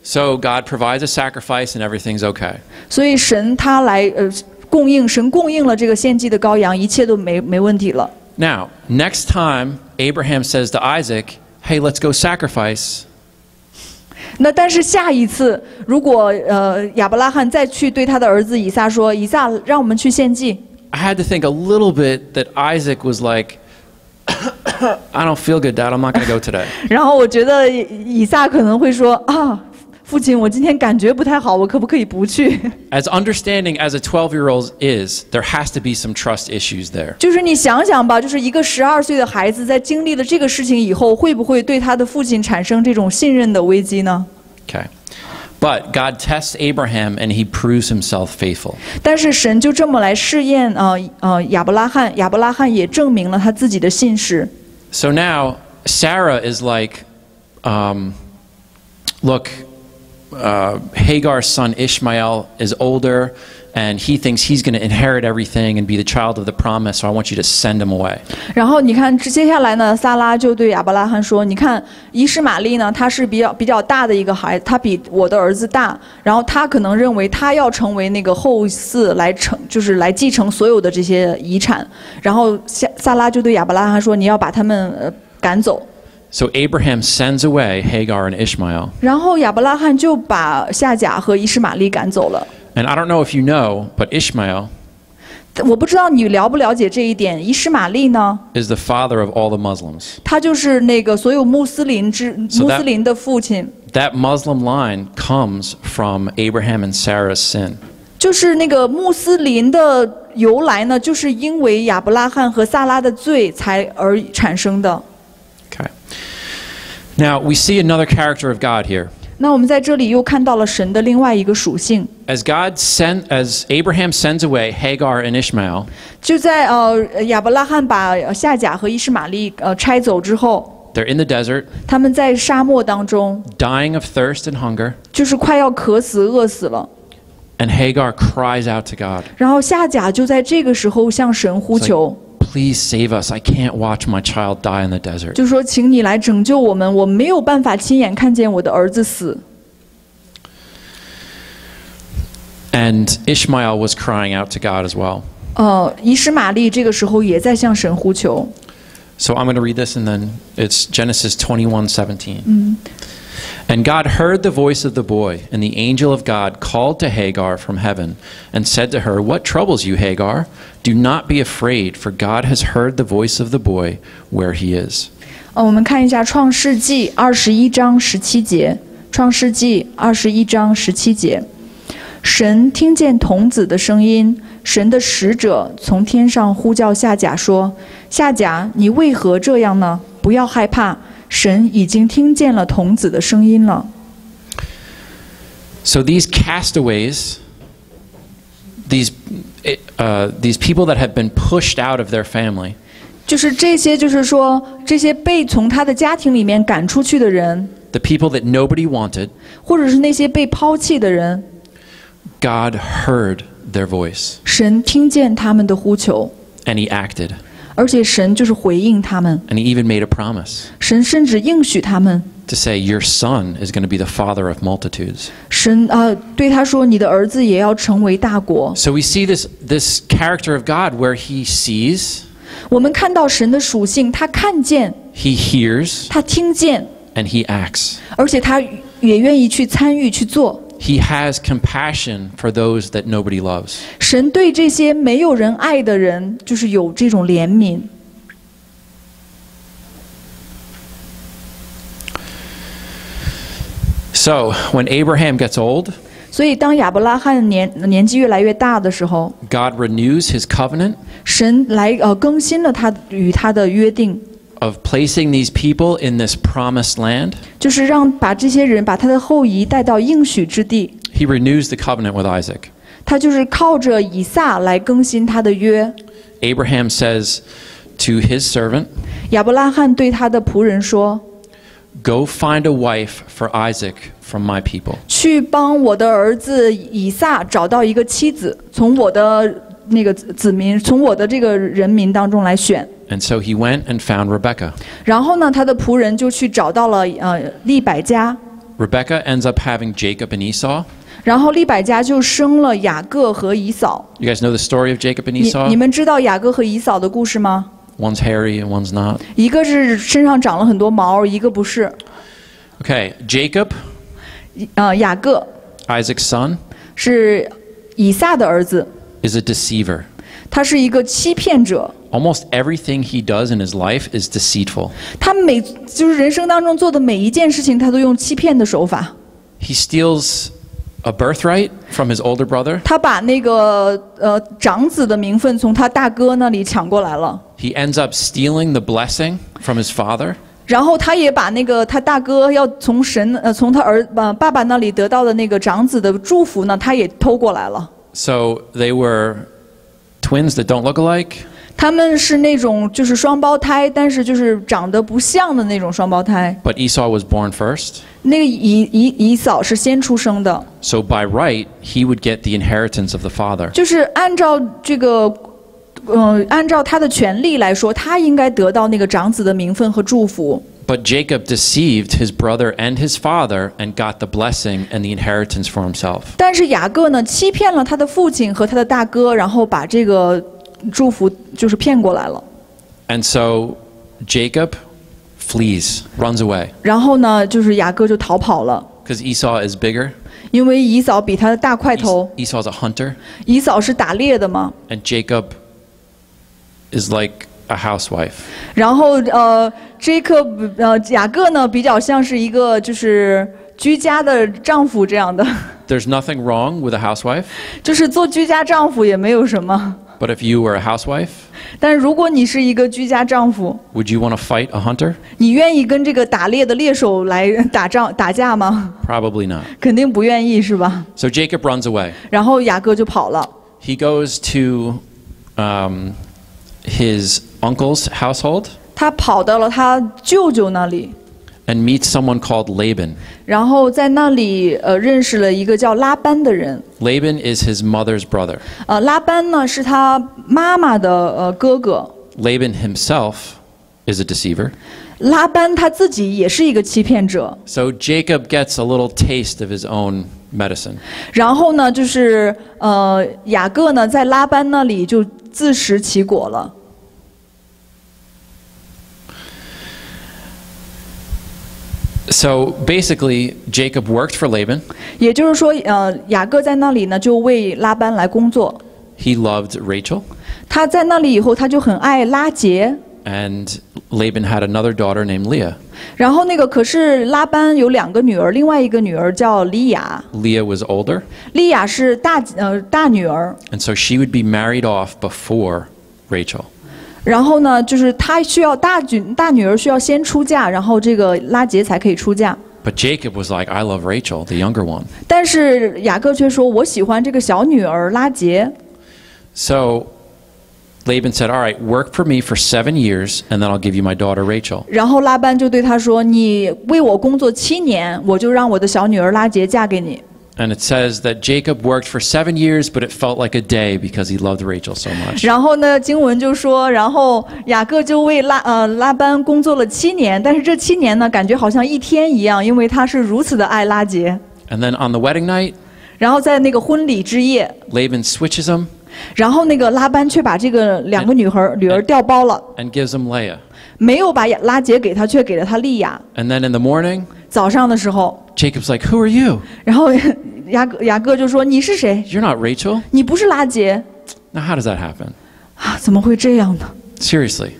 So God provides a sacrifice and everything's okay. 所以神他来供应，神供应了这个献祭的羔羊，一切都没问题了。 Now, next time Abraham says to Isaac, hey, let's go sacrifice. 那但是下一次，如果亚伯拉罕再去对他的儿子以撒说：“以撒，让我们去献祭。” I had to think a little bit that Isaac was like, I don't feel good, Dad. I'm not going to go today. 然后我觉得以撒可能会说啊，父亲，我今天感觉不太好，我可不可以不去？ As understanding as a 12-year-old is, there has to be some trust issues there. 就是你想想吧，就是一个12岁的孩子在经历了这个事情以后，会不会对他的父亲产生这种信任的危机呢？ Okay. But God tests Abraham and he proves himself faithful. 但是神就这么来试验亚伯拉罕，亚伯拉罕也证明了他自己的信实。 So now Sarah is like, look, Hagar's son Ishmael is older and he thinks he's going to inherit everything and be the child of the promise, so I want you to send him away. 然后你看，接下来呢，撒拉就对亚伯拉罕说：“你看，以实玛利呢，他是比较大的一个孩子，他比我的儿子大。然后他可能认为他要成为那个后嗣就是来继承所有的这些遗产。然后撒拉就对亚伯拉罕说：你要把他们赶走。” So Abraham sends away Hagar and Ishmael. 然后亚伯拉罕就把夏甲和以实玛利赶走了。 And I don't know if you know, but Ishmael 我不知道你了不了解这一点。以实玛利呢 is the father of all the Muslims. 他就是那个所有穆斯林的父亲。 That Muslim line comes from Abraham and Sarah's sin. 就是那个穆斯林的由来呢，就是因为亚伯拉罕和撒拉的罪而产生的。 Okay. Now we see another character of God here. 那我们在这里又看到了神的另外一个属性。 As Abraham sends away Hagar and Ishmael, 就在亚伯拉罕把夏甲和以实玛利拆走之后， they're in the desert, 他们在沙漠当中， dying of thirst and hunger, 就是快要渴死、饿死了。 and Hagar cries out to God. 然后夏甲就在这个时候向神呼求。 Please save us. I can't watch my child die in the desert. 就说请你来拯救我们，我没有办法亲眼看见我的儿子死。 And Ishmael was crying out to God as well. 以实玛利这个时候也在向神呼求。 So I'm going to read this, and then it's Genesis 21:17. And God heard the voice of the boy, and the angel of God called to Hagar from heaven and said to her, What troubles you, Hagar? Do not be afraid, for God has heard the voice of the boy where he is. 我们看一下创世纪21章17节。创世纪21章17节，神听见童子的声音，神的使者从天上呼叫夏甲说：“夏甲，你为何这样呢？不要害怕。” 神已经听见了童子的声音了。 So these castaways, these people that have been pushed out of their family, 就是这些，就是说这些被从他的家庭里面赶出去的人， the people that nobody wanted, 或者是那些被抛弃的人， God heard their voice, 神听见他们的呼求， and he acted, 而且神就是回应他们， and he even made a promise 神甚至应许他们， to say, Your son is going to be the father of multitudes. 神对他说：“你的儿子也要成为大国。” So we see this character of God where he sees, 我们看到神的属性，他看见， he hears, 他听见， and he acts. 而且他也愿意去参与去做。 He has compassion for those that nobody loves. 神对这些没有人爱的人，就是有这种怜悯。 So when Abraham gets old, 所以当亚伯拉罕年纪越来越大的时候， God renews his covenant 神来更新了他与他的约定， of placing these people in this promised land. 就是把这些人把他的后裔带到应许之地。 He renews the covenant with Isaac. 他就是靠着以撒来更新他的约。 Abraham says to his servant, 亚伯拉罕对他的仆人说：“ Go find a wife for Isaac from my people. 去帮我的儿子以撒找到一个妻子，从我的那个子民，从我的这个人民当中来选。” And so he went and found Rebekah. 然后呢，他的仆人就去找到了利百加， Rebekah ends up having Jacob and Esau. 然后利百加就生了雅各和以扫。 You guys know the story of Jacob and 你 Esau? 们知道雅各和以扫的故事吗？ One's hairy and one's not. 一个是身上长了很多毛，一个不是。 Okay, Jacob, 雅各 Isaac's son, 是以撒的儿子， is a deceiver. 他是一个欺骗者。almost everything he does in his life is deceitful. 他就是人生当中做的每一件事情，他都用欺骗的手法。He steals a birthright from his older brother. 他把那个长子的名分从他大哥那里抢过来了。He ends up stealing the blessing from his father. 然后他也把那个他大哥要从从他爸爸那里得到的那个长子的祝福呢，他也偷过来了。So they were twins that don't look alike. 他们是那种就是双胞胎，但是就是长得不像的那种双胞胎。But Esau was born first. 那个以扫是先出生的。So by right, he would get the inheritance of the father. 就是按照这个，按照他的权利来说，他应该得到那个长子的名分和祝福。But Jacob deceived his brother and his father and got the blessing and the inheritance for himself. 但是雅各呢，欺骗了他的父亲和他的大哥，然后把这个祝福就是骗过来了。And so Jacob flees, runs away. 然后呢，就是雅各就逃跑了。 Because Esau is bigger. 因为以扫比他的大块头。Esau's a hunter. 以扫是打猎的嘛。And Jacob is like a housewife. 然后雅各呢比较像是一个就是居家的丈夫这样的。There's nothing wrong with a housewife. 就是做居家丈夫也没有什么。But if you were a housewife, 但是如果你是一个居家丈夫 would you want to fight a hunter? 你愿意跟这个打猎的猎手来打架吗？ Probably not. 肯定不愿意是吧？ So Jacob runs away. 然后雅各就跑了。 He goes to his uncle's household. 他跑到了他舅舅那里。And meets someone called Laban. 然后在那里认识了一个叫拉班的人。Laban is his mother's brother. 拉班呢是他妈妈的哥哥。Laban himself is a deceiver. 拉班他自己也是一个欺骗者。 So Jacob gets a little taste of his own medicine. 然后呢，就是雅各呢在拉班那里就自食其果了。So basically, Jacob worked for Laban. 也就是说，雅各在那里呢，就为拉班来工作。He loved Rachel. 他在那里以后，他就很爱拉结。And Laban had another daughter named Leah. 然后可是拉班有2个女儿，另外一个女儿叫利亚。Leah was older. 利亚是大女儿。And so she would be married off before Rachel. 然后呢，就是他需要大女儿需要先出嫁，然后这个拉结才可以出嫁。But Jacob was like, I love Rachel, the younger one. 但是雅各却说，我喜欢这个小女儿拉结。So Laban said, all right, work for me for 7 years, and then I'll give you my daughter Rachel. 然后拉班就对他说，你为我工作7年，我就让我的小女儿拉结嫁给你。And it says that Jacob worked for 7 years, but it felt like a day because he loved Rachel so much. 然后呢，经文就说，然后雅各就为拉班工作了7年，但是这7年呢，感觉好像1天一样，因为他是如此的爱拉结。And then on the wedding night, 然后在那个婚礼之夜 Laban switches them 然后拉班却把这个2个女儿调包了， and gives them Leah. 没有把拉结给他，却给了他利亚。 And then in the morning, 早上的时候， Jacob's like, who are you? 然后雅各就说：“你是谁？ You're not Rachel. 你不是拉结 Now how does that happen? 啊？怎么会这样呢？ Seriously.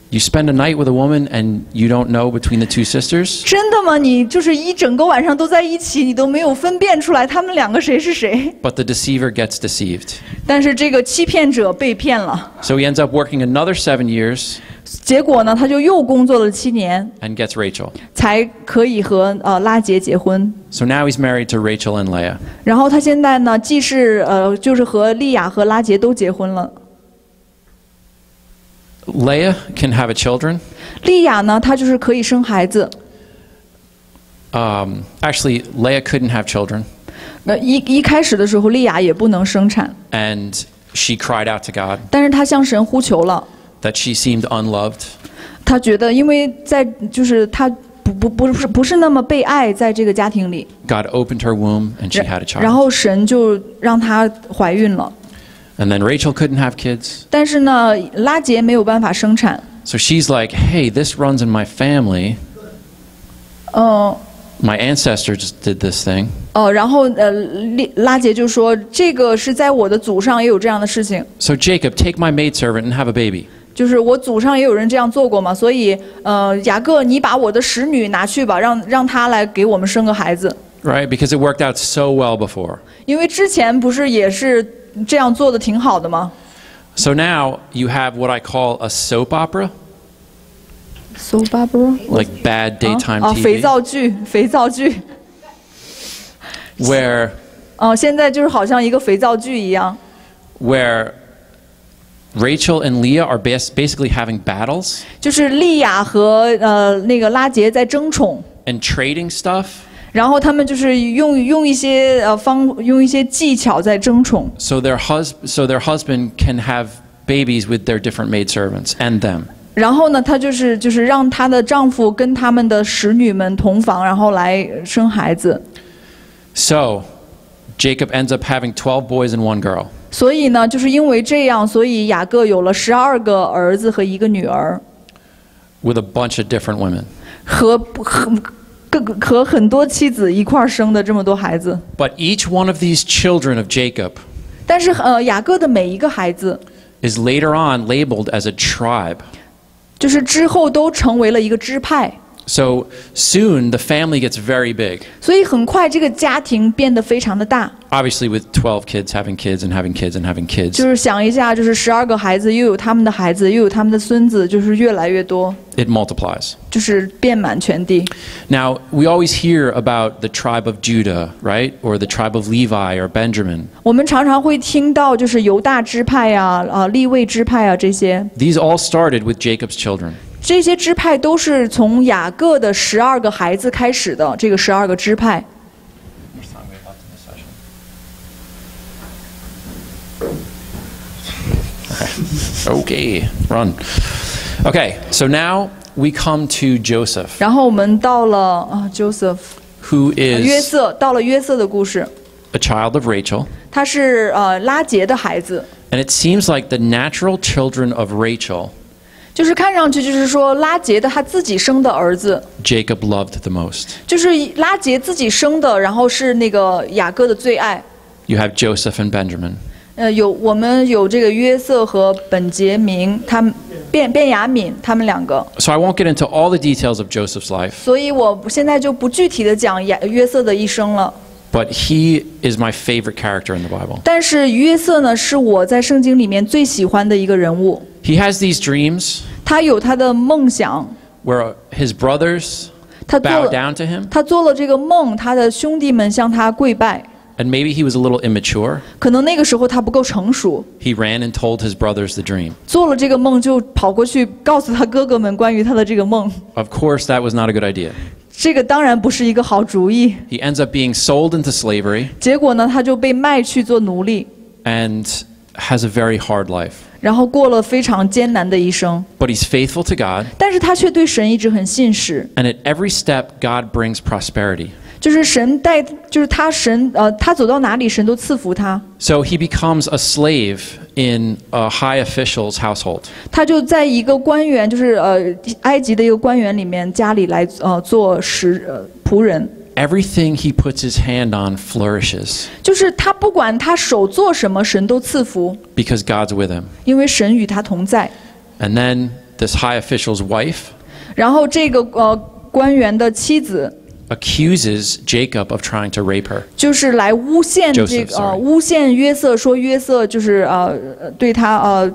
You spend a night with a woman and you don't know between the two sisters? 真的吗？你就是一整个晚上都在一起，你都没有分辨出来他们2个谁是谁。 But the deceiver gets deceived. 但是这个欺骗者被骗了， So he ends up working another 7 years 结果呢，他就又工作了7年， and gets Rachel. 才可以和拉结结婚。 So now he's married to Rachel and Leah. 然后他现在呢，既是就是和利亚和拉结都结婚了。 Leah can have children. 利亚呢，她就是可以生孩子。 Actually, Leah couldn't have children. 一开始的时候，利亚也不能生产， And she cried out to God 但是她向神呼求了。 that she seemed unloved. 她觉得，因为就是她不是那么被爱，在这个家庭里。 God opened her womb and she had a 然 child. 后神就让她怀孕了。 And then Rachel couldn't have kids. 但是呢，拉结没有办法生产。 So she's like, hey, this runs in my family. My ancestors did this thing. 然后拉结就说，这个是在我的祖上也有这样的事情。 So Jacob, take my maidservant and have a baby. 就是我祖上也有人这样做过嘛，所以雅各，你把我的使女拿去吧，让她来给我们生个孩子。Right? Because it worked out so well before. 因为之前不是也是这样做的挺好的吗 So now you have what I call a soap opera, ？Soap opera， like bad daytime 肥 TV, 皂剧，肥皂剧。where 现在就是好像一个肥皂剧一样。where Rachel and Leah are basically having battles 就是利亚和那个拉结在争宠， and trading stuff. 然后他们就是用一些用一些技巧在争宠。So their husband can have babies with their different maidservants and them. 然后呢，她就是让她的丈夫跟他们的使女们同房，然后来生孩子。So Jacob ends up having 12 boys and 1 girl. 所以呢，就是因为这样，所以雅各有了12个儿子和1个女儿， with a bunch of different women. 和很多妻子一块儿生的这么多孩子。But each one of these children of Jacob 但是雅各的每一个孩子， is later on labeled as a tribe. 就是之后都成为了一个支派。 So soon the family gets very big. 所以很快这个家庭变得非常的大。 Obviously with 12 kids having kids and having kids and having kids. 就是想一下，就是12个孩子，又有他们的孩子，又有他们的孙子，就是越来越多， It multiplies. 就是遍满全地。 Now, we always hear about the tribe of Judah, right? Or the tribe of Levi or Benjamin. 我们常常会听到就是犹大支派呀、利未支派啊这些。 These all started with Jacob's children. 这些支派都是从雅各的12个孩子开始的，这个12个支派。 Okay, run. Okay, so now we come to Joseph, 然后我们到了Joseph who 约 is 瑟，到了约瑟的故事。 a child of Rachel. 他是拉结的孩子， And it seems like the natural children of Rachel, 就是看上去就是说拉结的他自己生的儿子， Jacob loved the most. 就是拉结自己生的，然后是那个雅各的最爱。 You have Joseph and Benjamin. 我们有这个约瑟和本杰明，他们便雅悯他们2个。 So I won't get into all the details of Joseph's life, 所以我现在就不具体的讲约瑟的一生了。 but he is my favorite character in the Bible. 但是约瑟呢，是我在圣经里面最喜欢的一个人物。 He has these dreams 他有他的梦想， where his brothers 他做 bow 了 down to him, 他做了这个梦，他的兄弟们向他跪拜。 and maybe he was a little immature. 可能那个时候他不够成熟， He ran and told his brothers the dream. 做了这个梦就跑过去告诉他哥哥们关于他的这个梦。 Of course, that was not a good idea. 这个当然不是一个好主意。 He ends up being sold into slavery 结果呢，他就被卖去做奴隶， and has a very hard life. 然后过了非常艰难的一生。 But he's faithful to God, 但是他却对神一直很信实， and at every step, God brings prosperity. 就是神带，就是他走到哪里，神都赐福他。 So he becomes a slave in a high official's household. 他就在一个官员，就是埃及的一个官员里面家里来做仆人。 Everything he puts his hand on flourishes 就是他不管他手做什么，神都赐福， because God's with him. 因为神与他同在。 And then this high official's wife 然后这个官员的妻子 accuses Jacob of trying to rape her. 就是来诬陷 Joseph, 这个 sorry. 诬陷约瑟，说约瑟就是对他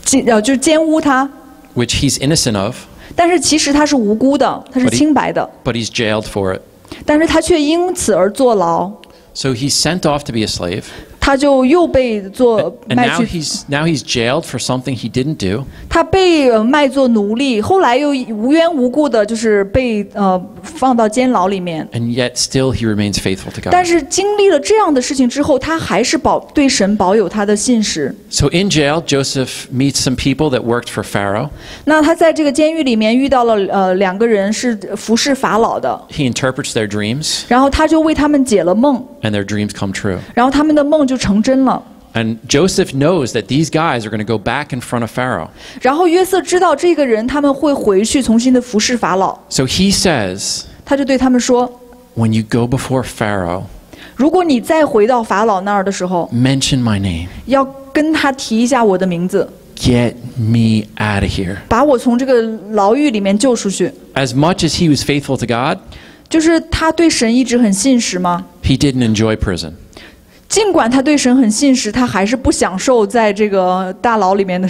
就是奸污他， Which he's innocent of, 但是其实他是无辜的，他是清白的， but he's jailed for it. 但是他却因此而坐牢， So he's sent off to be a slave. 他就又被 And 卖 now 去， he's jailed for something he didn't do. 他被卖做奴隶，后来又无缘无故的就是被放到监牢里面。 And yet still he remains faithful to 但 God. 是经历了这样的事情之后，他还是对神保有他的信实。 So in jail, Joseph meets some people that worked for Pharaoh. 那他在这个监狱里面遇到了2个人是服侍法老的， He interprets their dreams, 然后他就为他们解了梦， and their dreams come true. 然后他们的梦就成真了。 And Joseph knows that these guys are going to go back in front of Pharaoh. 然后约瑟知道这个人他们会回去重新的服侍法老， So he says, 他就对他们说， when you go before Pharaoh, 如果你再回到法老那儿的时候， mention my name. 要跟他提一下我的名字。get me out of here. 把我从这个牢狱里面救出去。 As much as he was faithful to God, 就是他对神一直很信实吗？ he didn't enjoy prison. 尽管他对神很信实，他还是不享受在这个大牢里面的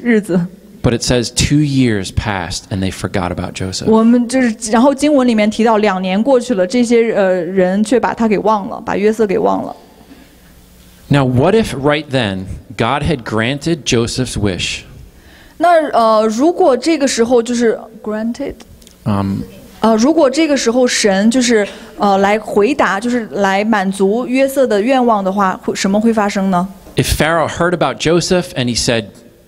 日子。 But it says 2 years passed and they forgot about Joseph. 我们就是，然后经文里面提到2年过去了，这些人却把他给忘了，把约瑟给忘了。 Now, what if right then God had granted Joseph's wish? 那如果这个时候就是 granted， 如果这个时候神就是来回答，就是来满足约瑟的愿望的话，什么会发生呢？ If Pharaoh heard about Joseph and he said,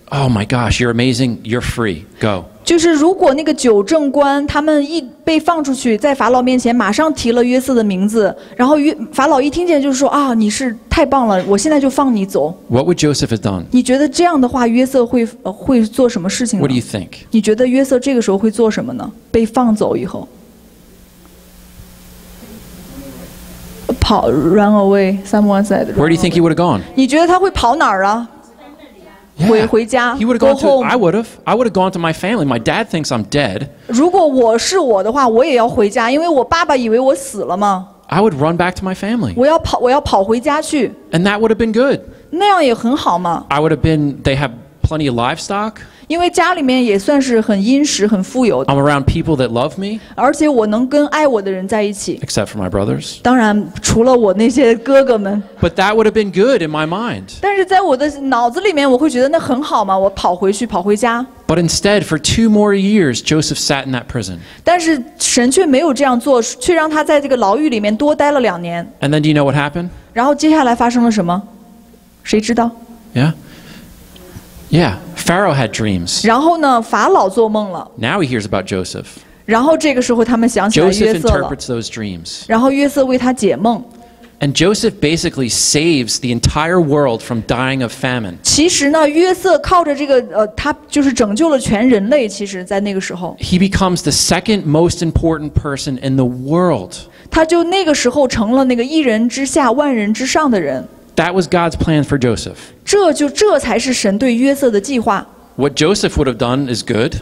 "Oh my gosh, you're amazing, you're free, go." 就是如果那个九正官他们一被放出去，在法老面前马上提了约瑟的名字，然后法老一听见就是说啊，你是太棒了，我现在就放你走。What would Joseph have done? 你觉得这样的话，约瑟会做什么事情呢？ What do you think? 你觉得约瑟这个时候会做什么呢？被放走以后，跑 run away someone said. Where do you think he would have gone? 你觉得他会跑哪儿啊？ Yeah. 回家 He would have go gone to. home. I would have gone to my family. My dad thinks I'm dead. 如果是我的话，我也要回家，因为我爸爸以为我死了嘛。 I would run back to my family. 我要跑回家去， And that would have been good. 那样也很好嘛。 I would have been. They have plenty of livestock. 因为家里面也算是很殷实、很富有的， I'm around people that love me, 而且我能跟爱我的人在一起。 except for my brothers. 当然，除了我那些哥哥们， But that would have been good in my mind. 但是在我的脑子里面，我会觉得那很好嘛，我跑回家。 But instead, for 2 more years, Joseph sat in that prison. 但是神却没有这样做，却让他在这个牢狱里面多待了2年。 And then do you know what happened? 然后接下来发生了什么？谁知道？ Yeah. Pharaoh had dreams. 然后呢，法老做梦了。 Now he hears about Joseph. 然后这个时候他们想起来 Joseph 约瑟了。 interprets those dreams. 然后约瑟为他解梦。 And Joseph basically saves the entire world from dying of famine. 其实呢，约瑟靠着这个他就是拯救了全人类。其实，在那个时候， He becomes the second most important person in the world. 他就那个时候成了那个一人之下万人之上的人。 That was God's plan for Joseph. 这才是神对约瑟的计划。 What Joseph would have done is good.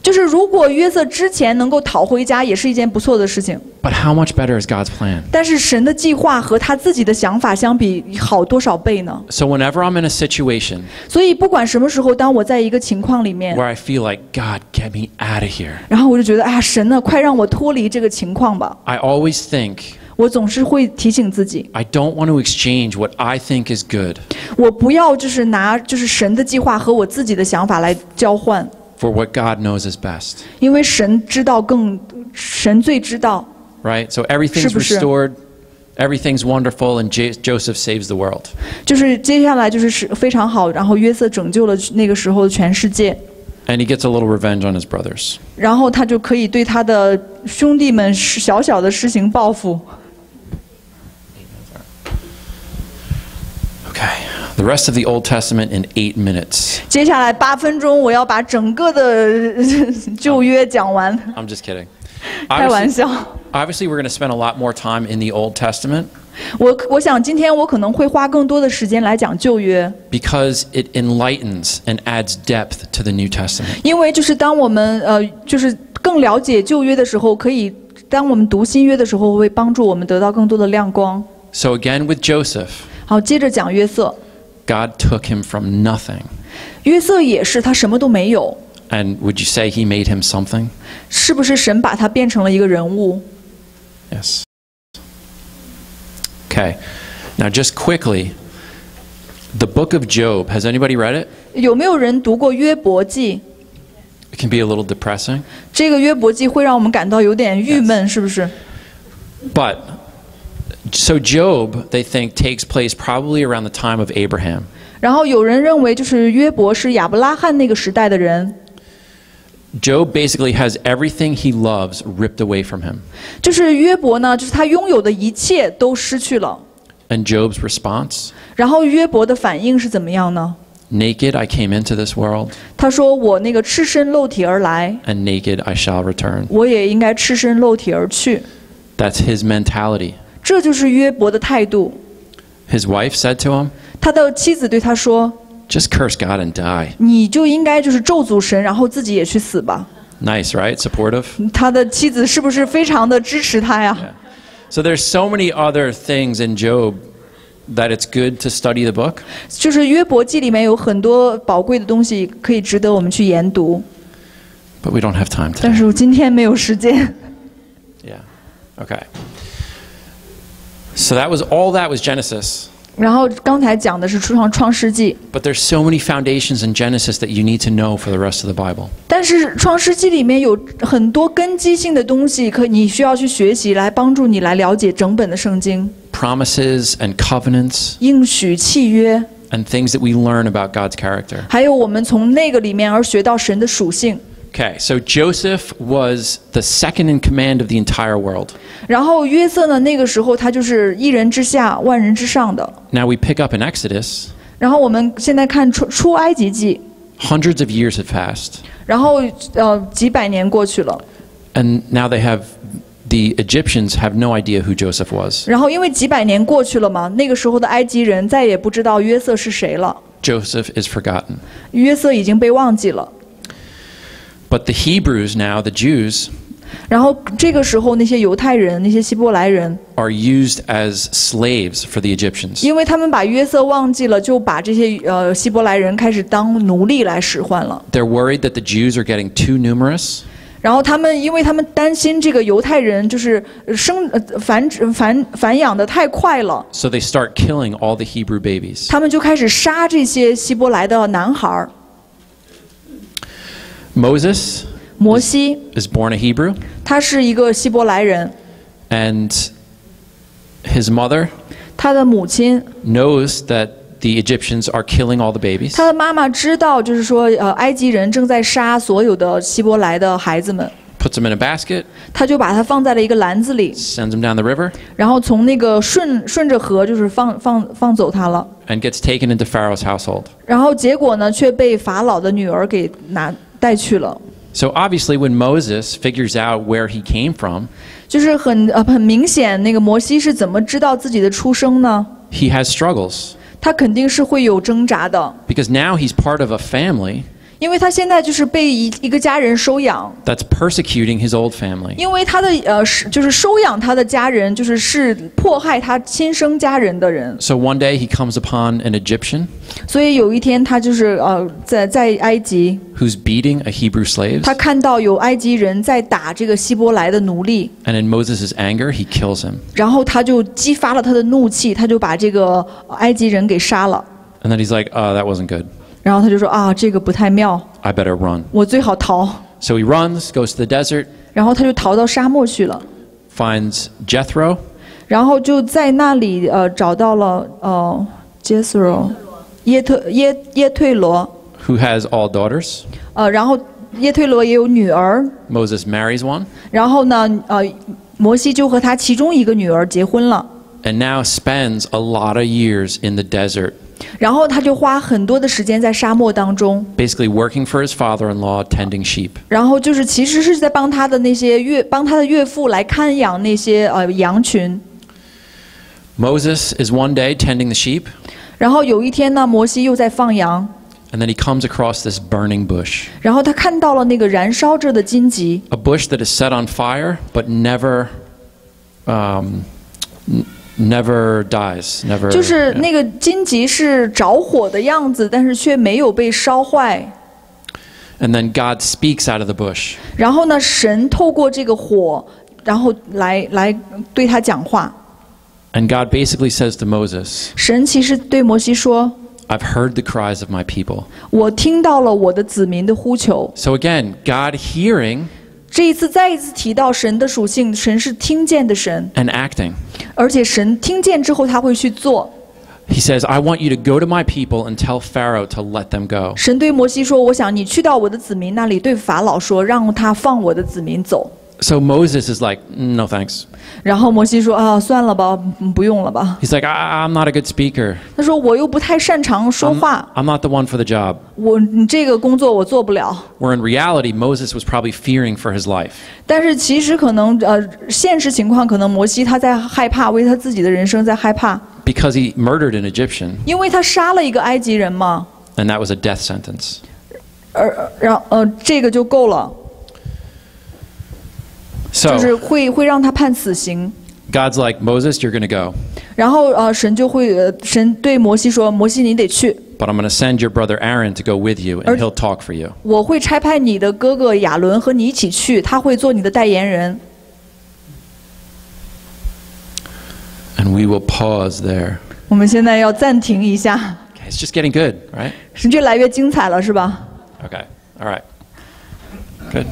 就是如果约瑟之前能够逃回家，也是一件不错的事情。 But how much better is God's plan? 但是神的计划和他自己的想法相比，好多少倍呢？ So whenever I'm in a situation 所以不管什么时候，当我在一个情况里面， where I feel like, God, get me out of here, 然后我就觉得，哎呀，神呢，快让我脱离这个情况吧。 I always think, 我总是会提醒自己， I don't want to exchange what I think is good 我不要就是拿就是神的计划和我自己的想法来交换， for what God knows is best. 因为神最知道。 Right? So everything's 是不是？ restored, everything's wonderful, and Joseph saves the world. 就是接下来就是非常好，然后约瑟拯救了那个时候的全世界， And he gets a little revenge on his brothers. 然后他就可以对他的兄弟们小小的施行报复。 Okay. The rest of the Old Testament in 8 minutes. 接下来8分钟，我要把整个的旧约讲完。 I'm just kidding. 开玩笑。 Obviously, we're going to spend a lot more time in the Old Testament 我想今天我可能会花更多的时间来讲旧约， because it enlightens and adds depth to the New Testament. 因为就是当我们就是更了解旧约的时候，可以当我们读新约的时候，会帮助我们得到更多的亮光。 So again with Joseph, 好，接着讲约瑟。 God took him from nothing. 约瑟也是，他什么都没有。 And would you say he made him something? 是不是神把他变成了一个人物？ Yes. Okay. Now just quickly, the book of Job, has anybody read it? 有没有人读过约伯记？ It can be a little depressing. 这个约伯记会让我们感到有点郁闷，是不是？ But so Job, they think, takes place probably around the time of Abraham. 然后有人认为，就是约伯是亚伯拉罕那个时代的人。 Job basically has everything he loves ripped away from him. 就是约伯呢，就是他拥有的一切都失去了。 And Job's response? 然后约伯的反应是怎么样呢？ Naked I came into this world, 他说：“我那个赤身露体而来， and naked I shall return. 我也应该赤身露体而去。 That's his mentality. ”这就是约伯的态度。 His wife said to him, 他的妻子对他说 Just curse God and die. 你就应该就是咒诅神，然后自己也去死吧。Nice, right? Supportive. 他的妻子是不是非常的支持他呀？ So there's so many other things in Job that it's good to study the book. 就是约伯记里面有很多宝贵的东西可以值得我们去研读， But we don't have time 但 today. 是我今天没有时间。 Yeah. Okay. So all that was Genesis. 然后刚才讲的是创世纪， But there's so many foundations in Genesis that you need to know for the rest of the Bible. 但是创世纪里面有很多根基性的东西，你需要去学习，来帮助你来了解整本的圣经。 Promises and covenants 应许、契约， and things that we learn about God's character. 还有我们从那个里面而学到神的属性。 Okay, so Joseph was the second in command of the entire world. 然后约瑟呢，那个时候他就是一人之下，万人之上的。 Now we pick up in Exodus. 然后我们现在看出埃及记， Hundreds of years have passed. 然后几百年过去了， And now the Egyptians have no idea who Joseph was. 然后因为几百年过去了嘛，那个时候的埃及人再也不知道约瑟是谁了， Joseph is forgotten. 约瑟已经被忘记了。 But the Hebrews now, the Jews, 然后这个时候那些犹太人、那些希伯来人， are used as slaves for the Egyptians. 因为他们把约瑟忘记了，就把这些希伯来人开始当奴隶来使唤了。 They're worried that the Jews are getting too numerous. 然后因为他们担心这个犹太人就是繁养的太快了， So they start killing all the Hebrew babies. 他们就开始杀这些希伯来的男孩。 Moses 摩西 is born a Hebrew, 他是一个希伯来人， and his mother 他的母亲， knows that the Egyptians are killing all the babies. 他的妈妈知道，就是说埃及人正在杀所有的希伯来的孩子们， Puts them in a basket, 他就把它放在了一个篮子里， sends them down the river, 然后从那个顺着河就是放走他了， and gets taken into Pharaoh's household. 然后结果呢却被法老的女儿给带去了。 So obviously when Moses figures out where he came from, 就是很明显，那个摩西是怎么知道自己的出生呢？ he has struggles 他肯定是会有挣扎的， because now he's part of a family 因为他现在就是被一个家人收养， that's persecuting his old family. 因为他的就是收养他的家人是迫害他亲生家人的人， So one day he comes upon an Egyptian 所以有一天他就是在埃及， who's beating a Hebrew slave, 他看到有埃及人在打这个希伯来的奴隶， and in Moses' anger he kills him. 然后他就激发了他的怒气，他就把这个埃及人给杀了， And then he's like, that wasn't good. 然后他就说啊，这个不太妙， I better run. 我最好逃， So he runs, goes to the desert, 然后他就逃到沙漠去了， finds Jethro, 然后就在那里找到了Jethro 耶退罗， who has all daughters. 然后耶退罗也有女儿， Moses marries one, 然后呢摩西就和他其中一个女儿结婚了， and now spends a lot of years in the desert, 然后他就花很多的时间在沙漠当中， basically working for his father-in-law, tending sheep. 然后就是其实是在帮他的岳父来看养那些羊群。 Moses is one day tending the sheep, 然后有一天呢，摩西又在放羊， and then he comes across this burning bush, 然后他看到了那个燃烧着的荆棘， a bush that is set on fire but never dies, never. 就是那个荆棘是着火的样子，但是却没有被烧坏。 And then God speaks out of the bush. 然后呢，神透过这个火，然后来对他讲话。 And God basically says to Moses, 神其实对摩西说 I've heard the cries of my people.：“ 我听到了我的子民的呼求。” So again, God hearing 这一次再一次提到神的属性，神是听见的神， and acting. 而且神听见之后他会去做。 He says, I want you to go to my people and tell Pharaoh to let them go. 神对摩西说：“我想你去到我的子民那里，对法老说，让他放我的子民走。” So Moses is like, no thanks. 然后摩西说：“啊，算了吧，不用了吧。 He's like, I'm not a good speaker. ”他说：“我又不太擅长说话， I'm not the one for the job. 你这个工作我做不了。” Where in reality, Moses was probably fearing for his life. 但是其实可能现实情况可能摩西他在害怕，为他自己的人生在害怕， Because he murdered an Egyptian. 因为他杀了一个埃及人嘛。And that was a death sentence. 这个就够了， So 就是会让他判死刑。 God's like, Moses, you're going to go. 然后神对摩西说：“摩西，你得去。 But I'm going to send your brother Aaron to go with you, and he'll talk for you. 我会差派你的哥哥亚伦和你一起去，他会做你的代言人。” And we will pause there. 我们现在要暂停一下， Okay, it's just getting good, right? 是越来越精彩了，是吧？ Okay, all right. Good.